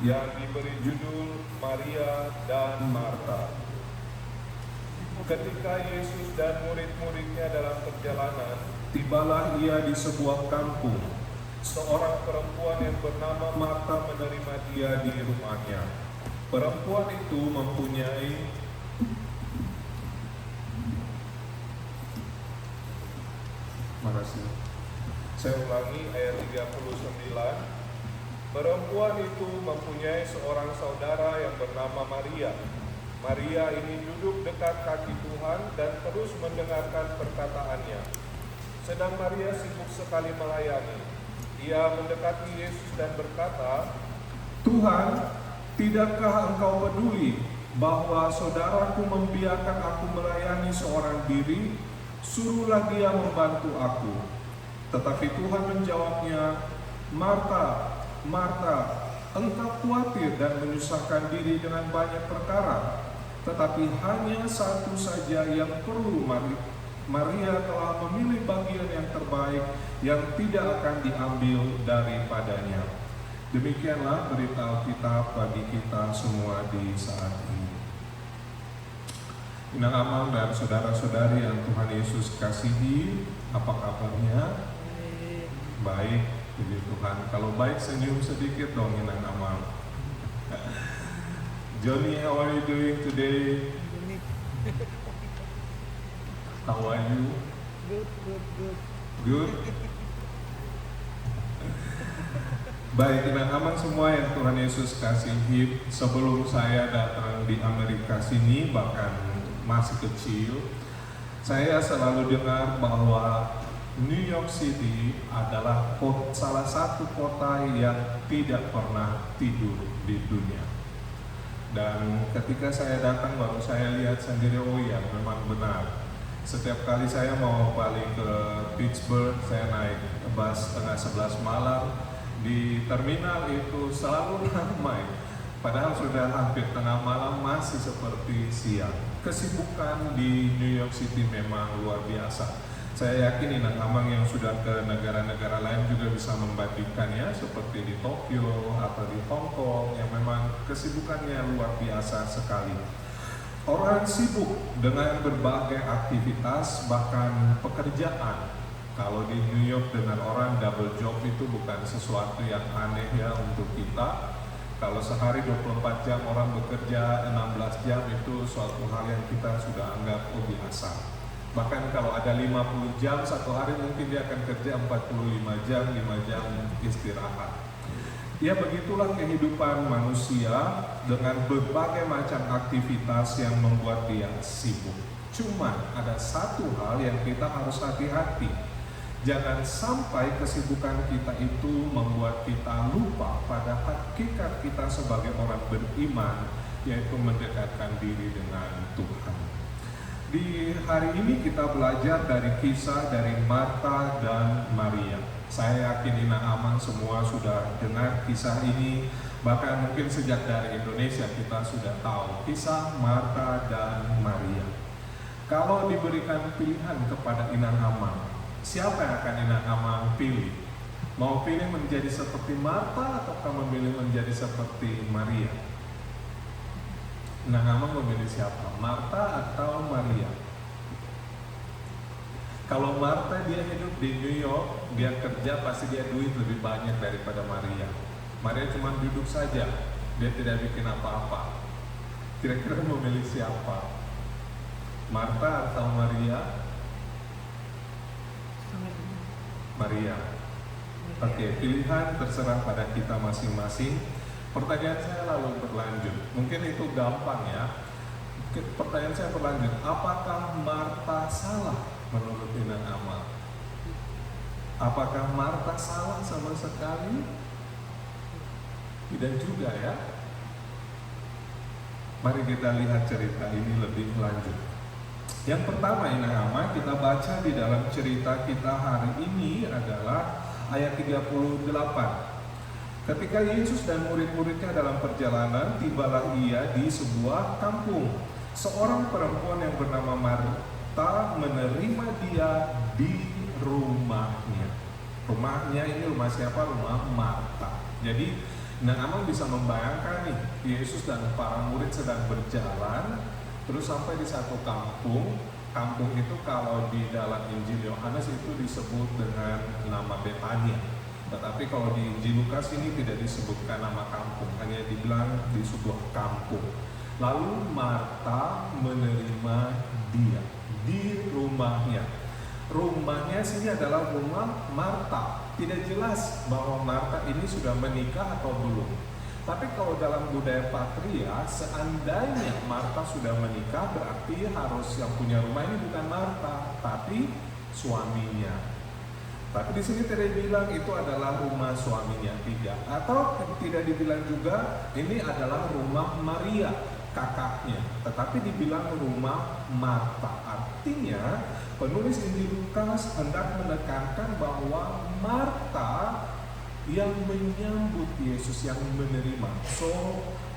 yang diberi judul Maria dan Marta. Ketika Yesus dan murid-muridnya dalam perjalanan, tibalah ia di sebuah kampung. Seorang perempuan yang bernama Marta menerima dia di rumahnya. Perempuan itu mempunyai Saya ulangi ayat 39. Perempuan itu mempunyai seorang saudara yang bernama Maria. Maria ini duduk dekat kaki Tuhan dan terus mendengarkan perkataannya. Sedang Maria sibuk sekali melayani. Ia mendekati Yesus dan berkata, "Tuhan, tidakkah engkau peduli bahwa saudaraku membiarkan aku melayani seorang diri? Suruhlah dia membantu aku." Tetapi Tuhan menjawabnya, "Marta, Marta, engkau khawatir dan menyusahkan diri dengan banyak perkara, tetapi hanya satu saja yang perlu. Maria telah memilih bagian yang terbaik yang tidak akan diambil daripadanya." Demikianlah berita Alkitab bagi kita semua di saat ini. Inang Amang dan saudara-saudari yang Tuhan Yesus kasihi, apa kabarnya? Baik, puji Tuhan. Kalau baik senyum sedikit dong Inang Amang. Johnny, how are you doing today? How are you? Good. Baik, Inang Amang semua yang Tuhan Yesus kasihi, sebelum saya datang di Amerika sini, bahkan masih kecil, saya selalu dengar bahwa New York City adalah salah satu kota yang tidak pernah tidur di dunia. Dan ketika saya datang baru saya lihat sendiri, oh ya memang benar. Setiap kali saya mau balik ke Pittsburgh, saya naik bus setengah 11 malam. Di terminal itu selalu ramai, padahal sudah hampir tengah malam masih seperti siang. Kesibukan di New York City memang luar biasa. Saya yakin Inang Amang yang sudah ke negara-negara lain juga bisa membandingkannya, seperti di Tokyo atau di Hong Kong yang memang kesibukannya luar biasa sekali. Orang sibuk dengan berbagai aktivitas, bahkan pekerjaan. Kalau di New York dengan orang double job itu bukan sesuatu yang aneh ya untuk kita. Kalau sehari 24 jam orang bekerja 16 jam itu suatu hal yang kita sudah anggap biasa. Bahkan kalau ada 50 jam satu hari mungkin dia akan kerja 45 jam, 5 jam istirahat. Ya begitulah kehidupan manusia dengan berbagai macam aktivitas yang membuat dia sibuk. Cuma ada satu hal yang kita harus hati-hati. Jangan sampai kesibukan kita itu membuat kita lupa pada hakikat kita sebagai orang beriman, yaitu mendekatkan diri dengan Tuhan. Di hari ini kita belajar dari kisah dari Marta dan Maria. Saya yakin Inang Amang semua sudah dengar kisah ini, bahkan mungkin sejak dari Indonesia kita sudah tahu kisah Marta dan Maria. Kalau diberikan pilihan kepada Inang Amang, siapa yang akan Inang Amang pilih? Mau pilih menjadi seperti Marta ataukah memilih menjadi seperti Maria? Inang Amang memilih siapa? Marta atau Maria? Kalau Marta dia hidup di New York, dia kerja pasti dia duit lebih banyak daripada Maria. Maria cuma duduk saja, dia tidak bikin apa-apa. Kira-kira memilih siapa? Marta atau Maria? Maria. Oke, pilihan terserah pada kita masing-masing. Pertanyaan saya lalu berlanjut. Mungkin itu gampang ya. Pertanyaan saya berlanjut. Apakah Marta salah menurut Inang Amang? Apakah Marta salah sama sekali? Tidak juga ya. Mari kita lihat cerita ini lebih lanjut. Yang pertama Inang Amang kita baca di dalam cerita kita hari ini adalah ayat 38. Ketika Yesus dan murid-muridnya dalam perjalanan, tibalah ia di sebuah kampung. Seorang perempuan yang bernama Marta menerima dia di rumahnya. Rumahnya ini rumah siapa? Rumah Marta. Jadi Nah, Amang bisa membayangkan nih, Yesus dan para murid sedang berjalan, terus sampai di satu kampung. Kampung itu kalau di dalam Injil Yohanes itu disebut dengan nama Betania. Tetapi kalau di Injil Lukas ini tidak disebutkan nama kampung, hanya dibilang di sebuah kampung. Lalu Marta menerima dia di rumahnya. Rumahnya sini adalah rumah Marta. Tidak jelas bahwa Marta ini sudah menikah atau belum. Tapi kalau dalam budaya Patria, seandainya Marta sudah menikah, berarti harus yang punya rumah ini bukan Marta, tapi suaminya. Tapi di sini tidak dibilang itu adalah rumah suaminya, tidak. Atau tidak dibilang juga ini adalah rumah Maria, kakaknya. Tetapi dibilang rumah Marta. Artinya penulis Injil Lukas hendak menekankan bahwa Marta yang menyambut Yesus, yang menerima. So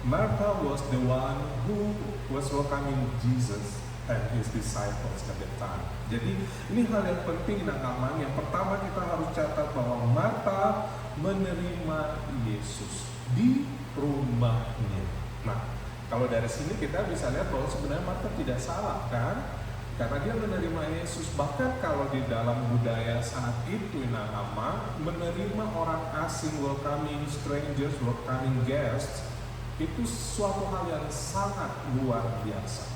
Martha was the one who was welcoming Jesus and his disciples at that time. Jadi ini hal yang penting dan aman. Yang pertama kita harus catat bahwa Martha menerima Yesus di rumahnya. Nah, kalau dari sini kita bisa lihat bahwa sebenarnya Martha tidak salah, kan? Karena dia menerima Yesus. Bahkan kalau di dalam budaya saat itu nama menerima orang asing, welcoming strangers, welcoming guests, itu suatu hal yang sangat luar biasa.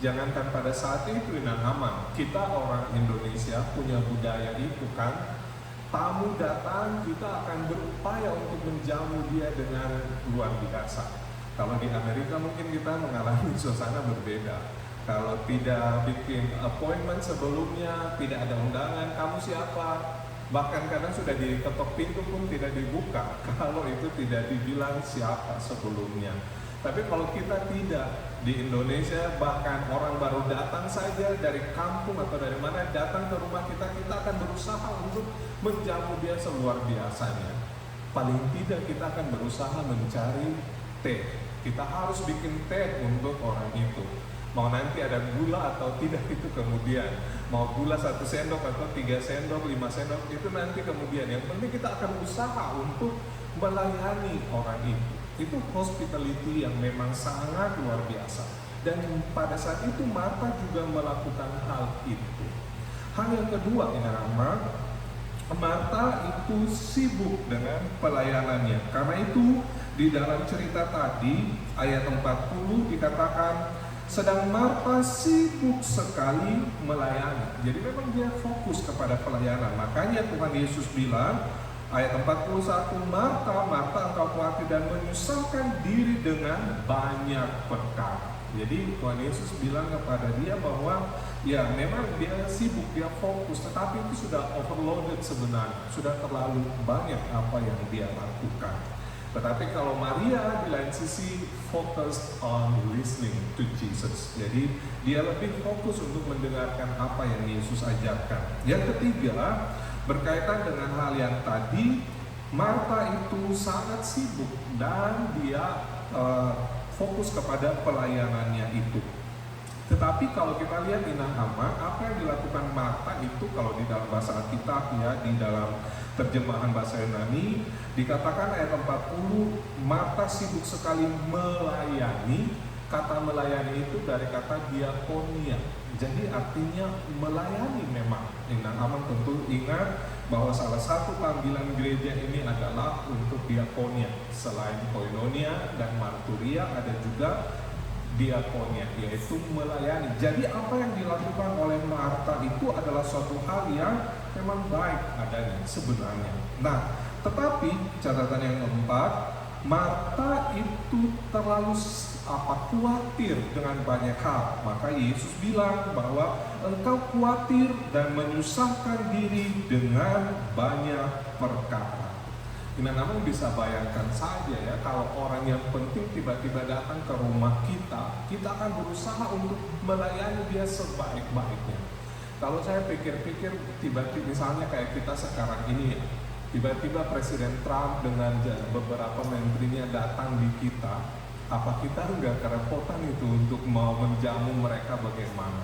Jangankan pada saat itu nama, kita orang Indonesia punya budaya itu kan. Tamu datang, kita akan berupaya untuk menjamu dia dengan luar biasa. Kalau di Amerika mungkin kita mengalami suasana berbeda. Kalau tidak bikin appointment sebelumnya, tidak ada undangan, kamu siapa? Bahkan kadang sudah diketok pintu pun tidak dibuka kalau itu tidak dibilang siapa sebelumnya. Tapi kalau kita tidak, di Indonesia bahkan orang baru datang saja dari kampung atau dari mana datang ke rumah kita, kita akan berusaha untuk menjamu dia seluar biasanya. Paling tidak kita akan berusaha mencari teh. Kita harus bikin teh untuk orang itu. Mau nanti ada gula atau tidak itu kemudian. Mau gula 1 sendok atau 3 sendok, 5 sendok itu nanti kemudian. Yang penting kita akan usaha untuk melayani orang itu. Itu hospitality yang memang sangat luar biasa. Dan pada saat itu Martha juga melakukan hal itu. Hal yang kedua Martha itu sibuk dengan pelayanannya. Karena itu di dalam cerita tadi ayat 40 dikatakan sedang Martha sibuk sekali melayani. Jadi memang dia fokus kepada pelayanan. Makanya Tuhan Yesus bilang ayat 41, Martha, engkau khawatir dan menyusahkan diri dengan banyak perkara. Jadi Tuhan Yesus bilang kepada dia bahwa ya memang dia sibuk, dia fokus, tetapi itu sudah overloaded sebenarnya. Sudah terlalu banyak apa yang dia lakukan. Tetapi kalau Maria di lain sisi fokus on listening to Jesus. Jadi dia lebih fokus untuk mendengarkan apa yang Yesus ajarkan. Yang ketiga, berkaitan dengan hal yang tadi, Martha itu sangat sibuk dan dia fokus kepada pelayanannya itu. Tetapi kalau kita lihat di Nahama, apa yang dilakukan Martha itu kalau di dalam bahasa Alkitab ya, di dalam terjemahan bahasa Yunani dikatakan ayat 40, Martha sibuk sekali melayani. Kata melayani itu dari kata diakonia. Jadi artinya melayani memang. Nahama tentu ingat bahwa salah satu panggilan gereja ini adalah untuk diakonia. Selain koinonia dan marturia ada juga diakonia, yaitu melayani. Jadi apa yang dilakukan oleh Martha itu adalah suatu hal yang memang baik adanya sebenarnya. Nah, tetapi catatan yang keempat, Martha itu terlalu khawatir dengan banyak hal. Maka Yesus bilang bahwa engkau khawatir dan menyusahkan diri dengan banyak perkara. Namun bisa bayangkan saja ya, kalau orang yang penting tiba-tiba datang ke rumah kita, kita akan berusaha untuk melayani dia sebaik-baiknya. Kalau saya pikir-pikir, tiba-tiba misalnya kayak kita sekarang ini ya, tiba-tiba Presiden Trump dengan beberapa menterinya datang di kita, apa kita enggak kerepotan itu untuk mau menjamu mereka bagaimana?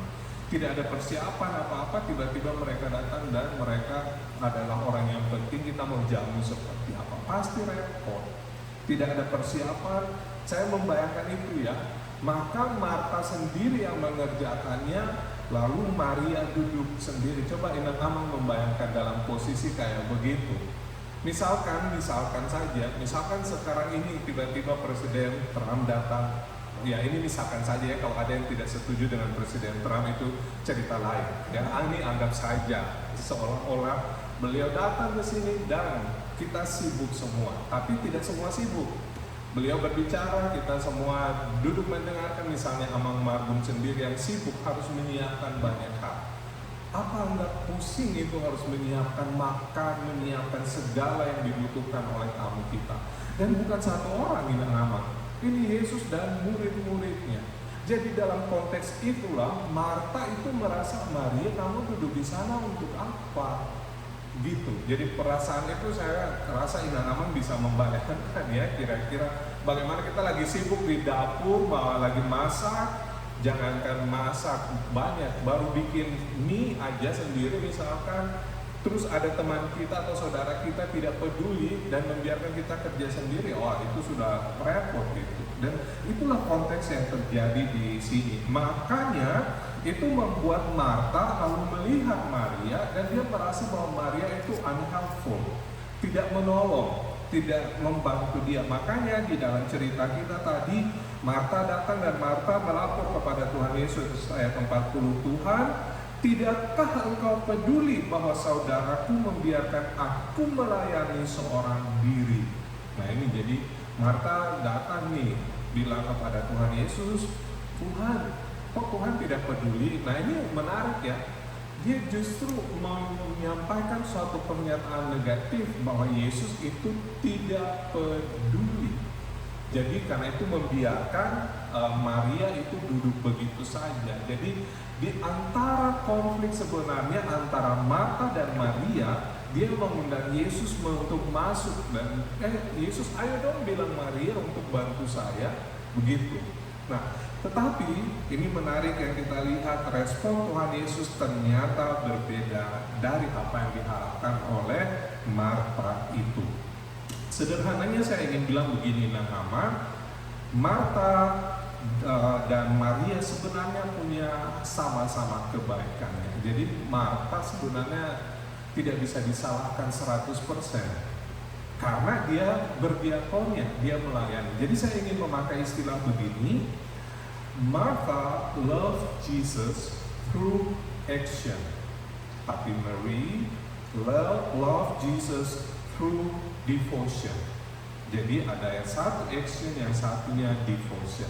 Tidak ada persiapan apa-apa, tiba-tiba mereka datang dan mereka adalah orang yang penting, kita mau jamu seperti apa? Pasti repot. tidak ada persiapan. Saya membayangkan itu ya. Maka Marta sendiri yang mengerjakannya, lalu Maria duduk sendiri. Coba Inang Amang membayangkan dalam posisi kayak begitu. Misalkan saja, misalkan sekarang ini tiba-tiba Presiden Trump datang. Ya ini misalkan saja ya, kalau ada yang tidak setuju dengan Presiden Trump itu cerita lain. Ya ini anggap saja seolah-olah beliau datang ke sini dan kita sibuk semua, tapi tidak semua sibuk. Beliau berbicara, kita semua duduk mendengarkan. Misalnya Amang Margun sendiri yang sibuk harus menyiapkan banyak hal. Apa enggak pusing itu harus menyiapkan makan, menyiapkan segala yang dibutuhkan oleh tamu kita. Dan bukan satu orang Inang Amang, ini Yesus dan murid-muridnya. Jadi dalam konteks itulah Marta itu merasa, Maria kamu duduk di sana untuk apa? Gitu. Jadi perasaan itu saya rasa Inang Amang bisa membayangkan ya, kira-kira bagaimana kita lagi sibuk di dapur, lagi masak. Jangankan masak banyak, baru bikin mie aja sendiri misalkan, terus ada teman kita atau saudara kita tidak peduli dan membiarkan kita kerja sendiri, itu sudah repot gitu. Dan itulah konteks yang terjadi di sini. Makanya itu membuat Marta lalu melihat Maria dan dia merasa bahwa Maria itu unhelpful, tidak menolong, tidak membantu dia. Makanya di dalam cerita kita tadi, Marta datang dan Marta melapor kepada Tuhan Yesus ayat 40, Tuhan, tidakkah engkau peduli bahwa saudaraku membiarkan aku melayani seorang diri? Nah ini jadi Marta datang nih, bilang kepada Tuhan Yesus, Tuhan, kok Tuhan tidak peduli? Nah ini menarik ya, dia justru menyampaikan suatu pernyataan negatif bahwa Yesus itu tidak peduli. Jadi karena itu membiarkan Maria itu duduk begitu saja. Jadi di antara konflik sebenarnya antara Marta dan Maria, dia mengundang Yesus untuk masuk dan Yesus ayo dong bilang Maria untuk bantu saya, begitu. Nah, tetapi ini menarik yang kita lihat, respon Tuhan Yesus ternyata berbeda dari apa yang diharapkan oleh Marta itu. Sederhananya saya ingin bilang begini, Nang Amang, Marta dan Maria sebenarnya punya sama-sama kebaikannya. Jadi Marta sebenarnya tidak bisa disalahkan 100% karena dia berdiakonia, dia melayani. Jadi saya ingin memakai istilah begini, Martha loved Jesus through action, tapi Mary loved Jesus through devotion. Jadi ada yang satu action, yang satunya devotion.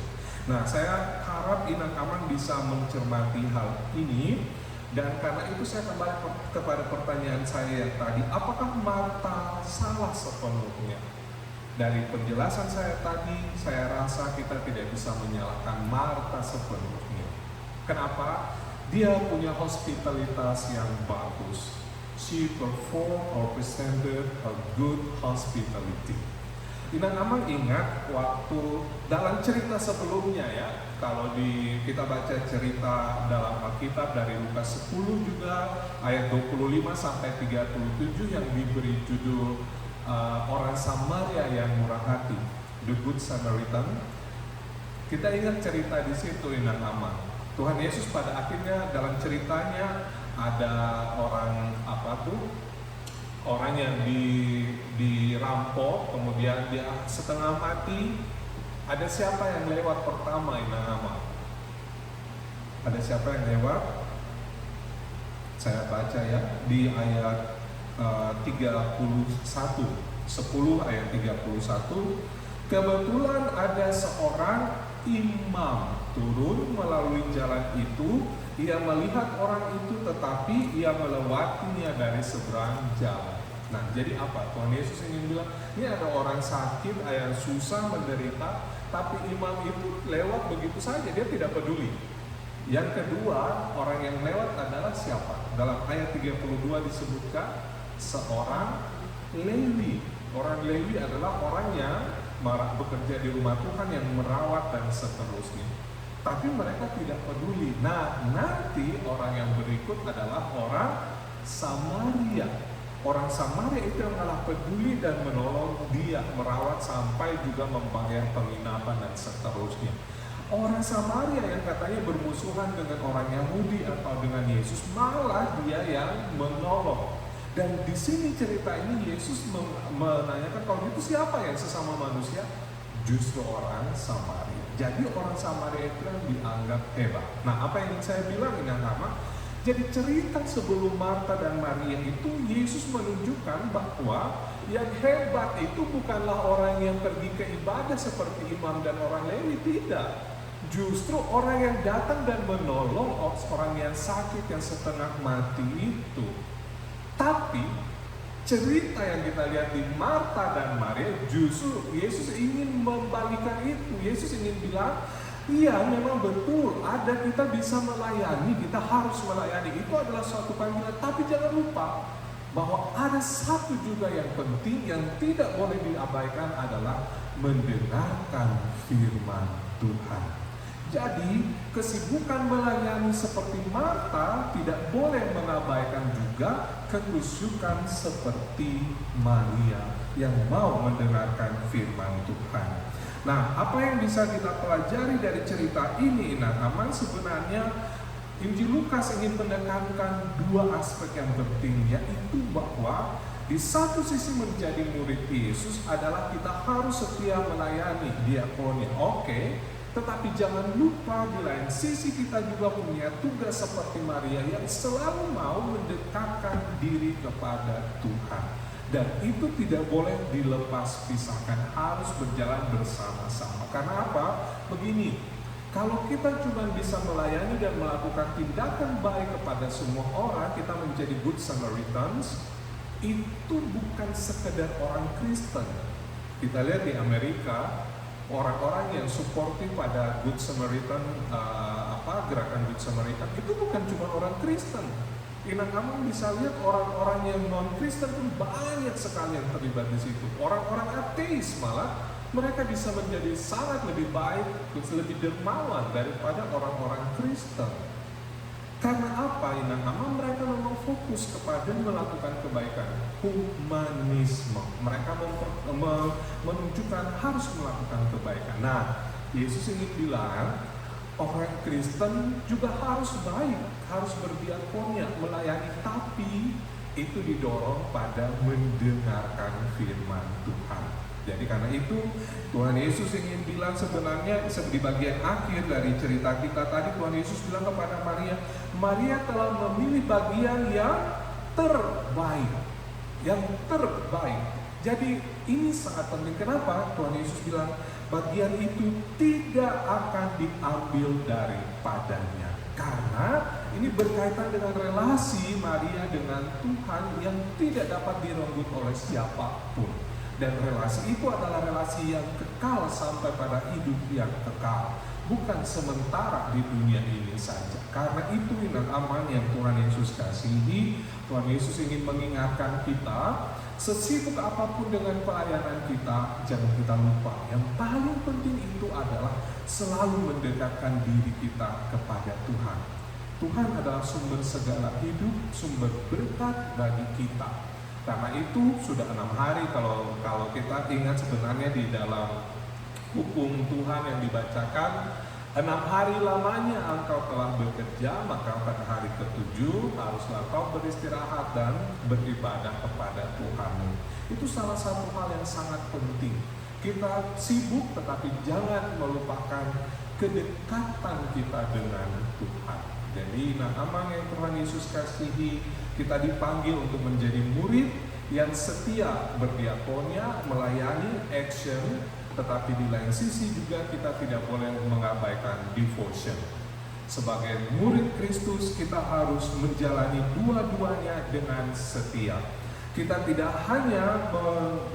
Nah, saya harap Inang Amang bisa mencermati hal ini. Dan karena itu saya kembali kepada pertanyaan saya yang tadi, apakah Marta salah sepenuhnya? Dari penjelasan saya tadi, saya rasa kita tidak bisa menyalahkan Marta sepenuhnya. Kenapa? Dia punya hospitalitas yang bagus. She performed or presented a good hospitality. Inang Amang ingat waktu dalam cerita sebelumnya ya, kalau kita baca cerita dalam Alkitab dari Lukas 10 juga ayat 25 sampai 37 yang diberi judul orang Samaria yang murah hati, The Good Samaritan. Kita ingat cerita di situ Inang Amang. Tuhan Yesus pada akhirnya dalam ceritanya ada orang yang dirampok, kemudian dia setengah mati. Ada siapa yang lewat pertama Inang Amang? Ada siapa yang lewat? Saya baca ya di ayat 31, 10 ayat 31. Kebetulan ada seorang imam turun melalui jalan itu. Ia melihat orang itu, tetapi ia melewatinya dari seberang jalan. Nah, jadi apa? Tuhan Yesus ingin bilang, ini ada orang sakit, yang susah, menderita, tapi imam itu lewat begitu saja, dia tidak peduli. Yang kedua, orang yang lewat adalah siapa? Dalam ayat 32 disebutkan, seorang Lewi. Orang Lewi adalah orang yang bekerja di rumah Tuhan, yang merawat dan seterusnya. Tapi mereka tidak peduli. Nah, nanti orang yang berikut adalah orang Samaria. Orang Samaria itu yang malah peduli dan menolong dia, merawat sampai juga membayar penginapan dan seterusnya. Orang Samaria yang katanya bermusuhan dengan orang Yahudi atau dengan Yesus, malah dia yang menolong. Dan di sini cerita ini Yesus menanyakan, kalau itu siapa yang sesama manusia? Justru orang Samaria. Jadi orang Samaria itu yang dianggap hebat. Nah, apa yang ingin saya bilang ini sama? Jadi cerita sebelum Marta dan Maria itu Yesus menunjukkan bahwa yang hebat itu bukanlah orang yang pergi ke ibadah seperti imam dan orang Lewi, tidak. Justru orang yang datang dan menolong orang yang sakit, yang setengah mati itu. Tapi cerita yang kita lihat di Marta dan Maria, justru Yesus ingin membalikan itu. Yesus ingin bilang, iya, memang betul, ada kita bisa melayani, kita harus melayani. Itu adalah suatu panggilan, tapi jangan lupa bahwa ada satu juga yang penting yang tidak boleh diabaikan adalah mendengarkan firman Tuhan. Jadi, kesibukan melayani seperti Marta tidak boleh mengabaikan juga kekusyukan seperti Maria yang mau mendengarkan firman Tuhan. Nah, apa yang bisa kita pelajari dari cerita ini? Nah, teman, sebenarnya Injil Lukas ingin menekankan dua aspek yang penting, yaitu bahwa di satu sisi menjadi murid Yesus adalah kita harus setia melayani diakonia. Oke, tetapi jangan lupa di lain sisi kita juga punya tugas seperti Maria yang selalu mau mendekatkan diri kepada Tuhan. Dan itu tidak boleh dilepas pisahkan, harus berjalan bersama-sama. Karena apa? Begini, kalau kita cuma bisa melayani dan melakukan tindakan baik kepada semua orang, kita menjadi good Samaritans, itu bukan sekedar orang Kristen. Kita lihat di Amerika, orang-orang yang suportif pada Good Samaritan, gerakan Good Samaritan, itu bukan cuma orang Kristen. Kamu bisa lihat orang-orang yang non-Kristen pun banyak sekali yang terlibat di situ. Orang-orang ateis malah mereka bisa menjadi sangat lebih baik, lebih dermawan daripada orang-orang Kristen. Karena apa? Mereka memang fokus kepada melakukan kebaikan, humanisme. Mereka menunjukkan harus melakukan kebaikan. Nah, Yesus ingin bilang, orang Kristen juga harus baik, harus berdiakonia, melayani, tapi itu didorong pada mendengarkan firman Tuhan. Jadi karena itu Tuhan Yesus ingin bilang sebenarnya di bagian akhir dari cerita kita tadi, Tuhan Yesus bilang kepada Maria, Maria telah memilih bagian yang terbaik, yang terbaik. Jadi ini sangat penting. Kenapa? Tuhan Yesus bilang bagian itu tidak akan diambil daripadanya. Karena ini berkaitan dengan relasi Maria dengan Tuhan yang tidak dapat direnggut oleh siapapun. Dan relasi itu adalah relasi yang kekal sampai pada hidup yang kekal. Bukan sementara di dunia ini saja. Karena itu aman yang Tuhan Yesus kasihi, Tuhan Yesus ingin mengingatkan kita, sesibuk apapun dengan pelayanan kita, jangan kita lupa. Yang paling penting itu adalah selalu mendekatkan diri kita kepada Tuhan. Tuhan adalah sumber segala hidup, sumber berkat bagi kita. Karena itu sudah 6 hari kalau kita ingat sebenarnya di dalam hukum Tuhan yang dibacakan, 6 hari lamanya engkau telah bekerja, maka pada hari ke-7 haruslah kau beristirahat dan beribadah kepada Tuhanmu. Itu salah satu hal yang sangat penting. Kita sibuk tetapi jangan melupakan kedekatan kita dengan Tuhan. Jadi aman yang Tuhan Yesus kasihi, kita dipanggil untuk menjadi murid yang setia berdiakonia, melayani, action, tetapi di lain sisi juga kita tidak boleh mengabaikan devotion. Sebagai murid Kristus kita harus menjalani dua-duanya dengan setia. Kita tidak hanya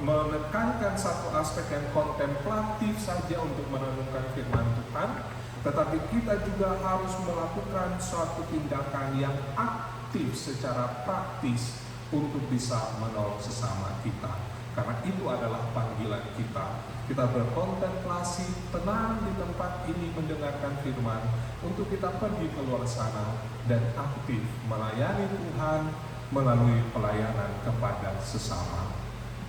menekankan satu aspek yang kontemplatif saja untuk merenungkan firman Tuhan, tetapi kita juga harus melakukan suatu tindakan yang aktif secara praktis untuk bisa menolong sesama kita. Karena itu adalah panggilan kita. Kita berkontemplasi, tenang di tempat ini mendengarkan firman, untuk kita pergi keluar sana dan aktif melayani Tuhan, melalui pelayanan kepada sesama.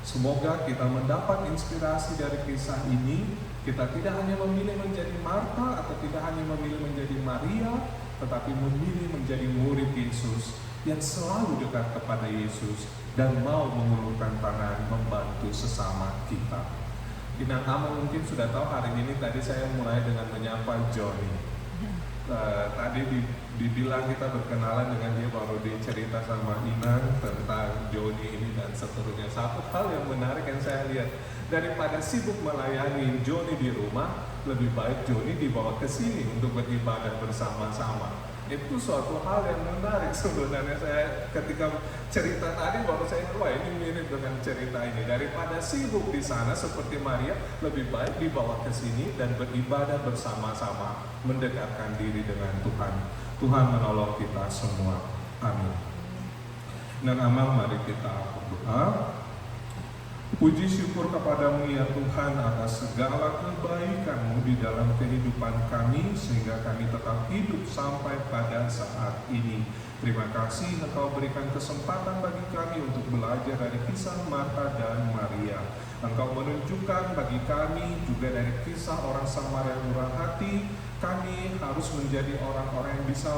Semoga kita mendapat inspirasi dari kisah ini. Kita tidak hanya memilih menjadi Marta atau tidak hanya memilih menjadi Maria, tetapi memilih menjadi murid Yesus yang selalu dekat kepada Yesus dan mau mengulurkan tangan membantu sesama kita. Inang Amang mungkin sudah tahu hari ini tadi saya mulai dengan menyapa Johnny. Tadi dibilang kita berkenalan dengan dia, baru dicerita sama Inang tentang Johnny ini dan seterusnya. Satu hal yang menarik yang saya lihat, daripada sibuk melayani Johnny di rumah, lebih baik Johnny dibawa ke sini untuk beribadah bersama-sama. Itu suatu hal yang menarik sebenarnya. Saya ketika cerita tadi baru saya wah ini mirip dengan cerita ini. Daripada sibuk di sana seperti Maria, lebih baik dibawa ke sini dan beribadah bersama-sama, mendekatkan diri dengan Tuhan. Tuhan menolong kita semua. Amin. Dan Amang, mari kita berdoa. Puji syukur kepadamu ya Tuhan atas segala kebaikan-Mu di dalam kehidupan kami sehingga kami tetap hidup sampai pada saat ini. Terima kasih Engkau berikan kesempatan bagi kami untuk belajar dari kisah Marta dan Maria. Engkau menunjukkan bagi kami juga dari kisah orang Samaria murah hati, kami harus menjadi orang-orang yang bisa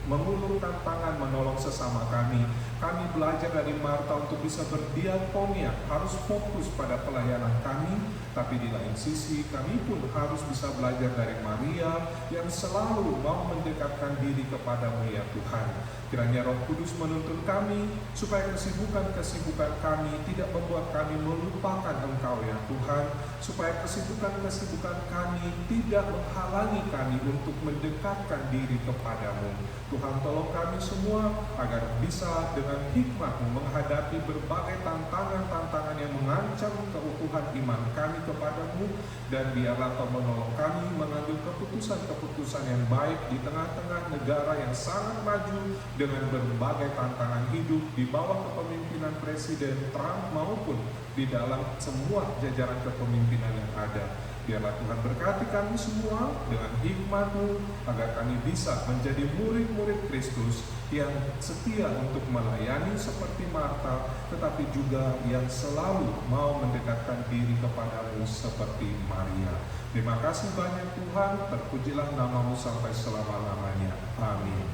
mengulurkan tangan menolong sesama kami. Kami belajar dari Marta untuk bisa berdiakonia, harus fokus pada pelayanan kami, tapi di lain sisi kami pun harus bisa belajar dari Maria yang selalu mau mendekatkan diri kepadamu ya Tuhan. Kiranya Roh Kudus menuntun kami supaya kesibukan-kesibukan kami tidak membuat kami melupakan Engkau ya Tuhan, supaya kesibukan-kesibukan kami tidak menghalangi kami untuk mendekatkan diri kepadamu. Tuhan tolong kami semua agar bisa dengan hikmat-Mu menghadapi berbagai tantangan-tantangan yang mengancam keutuhan iman kami kepadamu, dan biarlah Kau menolong kami mengambil keputusan-keputusan yang baik di tengah-tengah negara yang sangat maju dengan berbagai tantangan hidup di bawah kepemimpinan Presiden Trump maupun di dalam semua jajaran kepemimpinan yang ada. Biarlah Tuhan berkati kami semua dengan hikmat-Mu agar kami bisa menjadi murid-murid Kristus yang setia untuk melayani seperti Marta, tetapi juga yang selalu mau mendekatkan diri kepadamu seperti Maria. Terima kasih banyak Tuhan, terpujilah nama-Mu sampai selama-lamanya. Amin.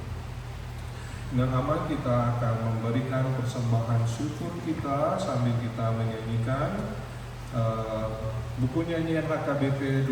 Dengan aman kita akan memberikan persembahan syukur kita sambil kita menyanyikan buku nyanyian HKBP 255.